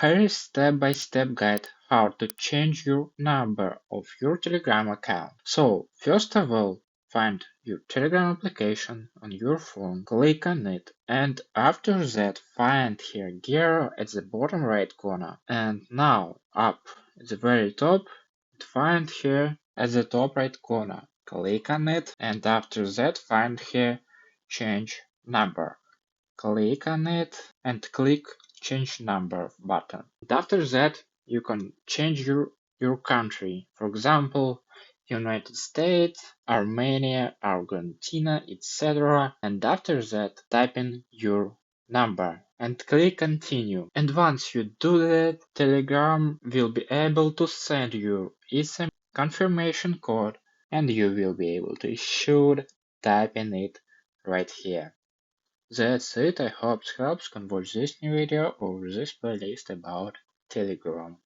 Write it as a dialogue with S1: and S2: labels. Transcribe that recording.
S1: Here is step-by-step guide how to change your number of your Telegram account. So, first of all, find your Telegram application on your phone, click on it, and after that find here gear at the bottom right corner. And now up at the very top, find here at the top right corner. Click on it, and after that find here change number. Click on it and click change number button. And after that you can change your country. For example, United States, Armenia, Argentina, etc. And after that type in your number and click continue. And once you do that, Telegram will be able to send you SMS confirmation code and you will be able to type in it right here. That's it. I hope it helps. Can watch this new video or this playlist about Telegram.